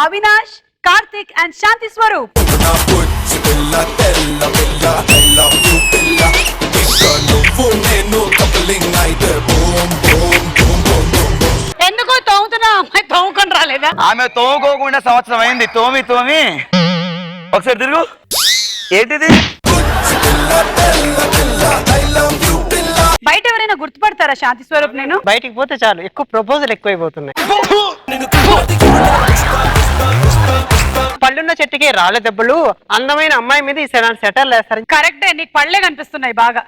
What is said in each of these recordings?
Avinash, Karthik and శాంతి స్వరూప్. ఎందుకు తోముతున్నా అమ్మాయి తోముకొని రాలేదా? ఆమె తోముకోకుండా సంవత్సరం అయింది. తోమి ఒకసారి తిరుగు. ఏంటిది? బయట ఎవరైనా గుర్తుపడతారా శాంతి స్వరూప్? నేను బయటికి పోతే చాలు ఎక్కువ ప్రపోజల్ ఎక్కువైపోతున్నాయి. పళ్ళున్న చెట్టుకి రాళ్ళ దెబ్బలు, అందమైన అమ్మాయి మీద ఈ సెటర్ వేస్తారు. కరెక్టే, నీకు పళ్ళే కనిపిస్తున్నాయి బాగా.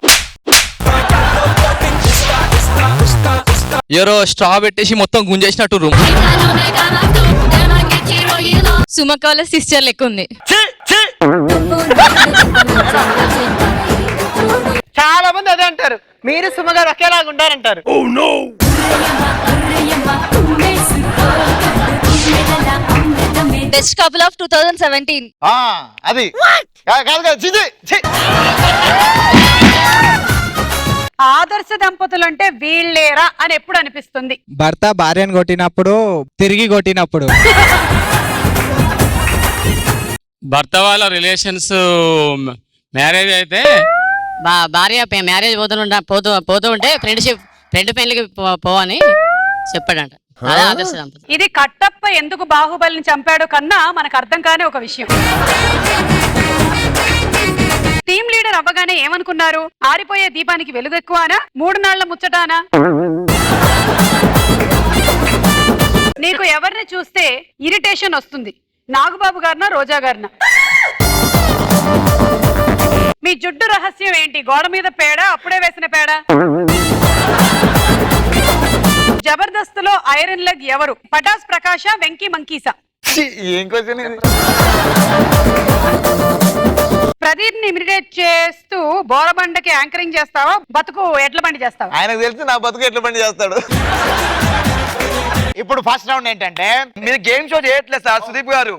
ఎవరో స్ట్రా పెట్టేసి మొత్తం గుంజేసినట్టు రూమ్. సుమక వాళ్ళ సిస్టర్ లెక్క ఉంది. చాలా మంది అదే అంటారు, మీరు సుమ గారు ఒకేలాగా ఉంటారంటారు. Best couple of 2017. అది ఆదర్శ దంపతులు అంటే వీళ్ళేరా అని ఎప్పుడు అనిపిస్తుంది? భర్త భార్యను కొట్టినప్పుడు, తిరిగి కొట్టినప్పుడు. భర్త వాళ్ళ రిలేషన్స్ మ్యారేజ్ అయితే భార్య మ్యారేజ్ పోతూ ఉంటే ఫ్రెండ్ పెళ్లికి పోవని చెప్పాడంట. ఇది కట్టప్ప ఎందుకు బాహుబలిని చంపాడు కన్నా మనకు అర్థం కాని ఒక విషయం. టీమ్ లీడర్ అవ్వగానే ఏమనుకున్నారు? ఆరిపోయే దీపానికి వెలుగు ఎక్కువనా, 3 నాళ్ల ముచ్చటానా? నీకు ఎవరిని చూస్తే ఇరిటేషన్ వస్తుంది, నాగబాబు గారినా రోజా గారినా? మీ జుట్టు రహస్యం ఏంటి? గోడ మీద పేడ, అప్పుడే వేసిన పేడ? జబర్దస్త్ లో ఐరన్ లెగ్ ఎవరు? పటాస్ ప్రకాశ, వెంకీ మంకీసా? ఏం క్వశ్చన్? ప్రదీప్ ని ఇమిడిటేట్ చేస్తూ బోరబండకి యాంకరింగ్ చేస్తావా, బతుకు ఎడ్ల బండి చేస్తావా? ఆయనకు తెలిసి నా బతుకు ఎట్ల బండి చేస్తాడు. ఇప్పుడు ఫస్ట్ రౌండ్ ఏంటంటే, మీరు గేమ్ షో చేయట్లేదు సార్ సుదీప్ గారు.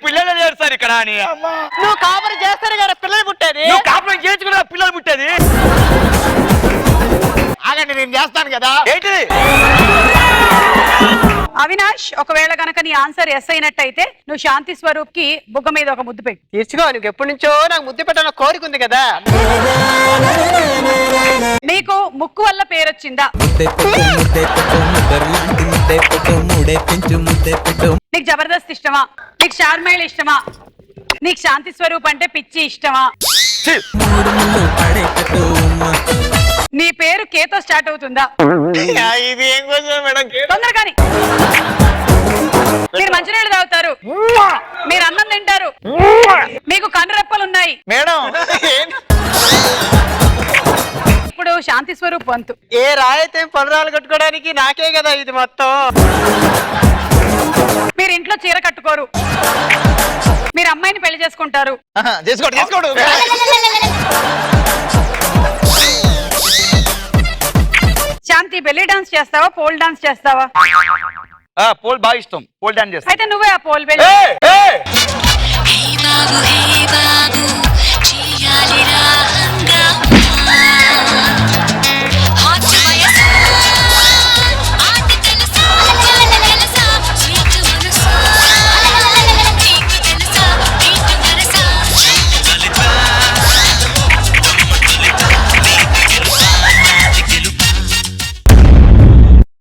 పిల్లలు చేస్తారు ఇక్కడ అని. నువ్వు కాపురం చేస్తారు కదా పిల్లలు పుట్టేది. నువ్వు కాపురం చేసుకున్నా పిల్లలు పుట్టేది. ఆగండి, నేను చేస్తాను కదా. ఏంటిది? అవినాష్, ఒకవేళ గనక నీ ఆన్సర్ ఎస్ అయినట్టయితే నువ్వు శాంతి స్వరూప్ కి బుగ్గ మీద ఒక ముద్దు పెట్టి తీర్చుకో. నీకు ఎప్పటి నుంచో నాకు ముద్దు పెట్టాలని కోరిక ఉంది కదా. నీకు ముక్కు వల్ల పేరొచ్చిందా? నీకు జబర్దస్త్ ఇష్టమా? నీకు షార్మైల్ ఇష్టమా? నీకు శాంతి స్వరూప్ అంటే పిచ్చి ఇష్టమా? నీ పేరు కేతో స్టార్ట్ అవుతుందా? ఇది ఏం క్వశ్చన్ మేడం? తొందరగాని. మీరు మంచినీళ్ళు తాగుతారు, మీరు అన్నం తింటారు, మీకు కనురెప్పలున్నాయి మేడం. ఇప్పుడు శాంతి స్వరూప్ వంతు. ఏ రాయితే పనురాలు కట్టుకోవడానికి నాకే కదా ఇది మొత్తం. మీరు ఇంట్లో చీర కట్టుకోరు, మీరు అమ్మాయిని పెళ్లి చేసుకుంటారు. చేసుకోడు. శాంతి, బెల్లీ డాన్స్ చేస్తావా, పోల్ డాన్స్ చేస్తావా? పోల్ బాగా ఇష్టం. పోల్ డాన్స్ చేస్తా. అయితే నువ్వే ఆ పోల్ బెల్లీ.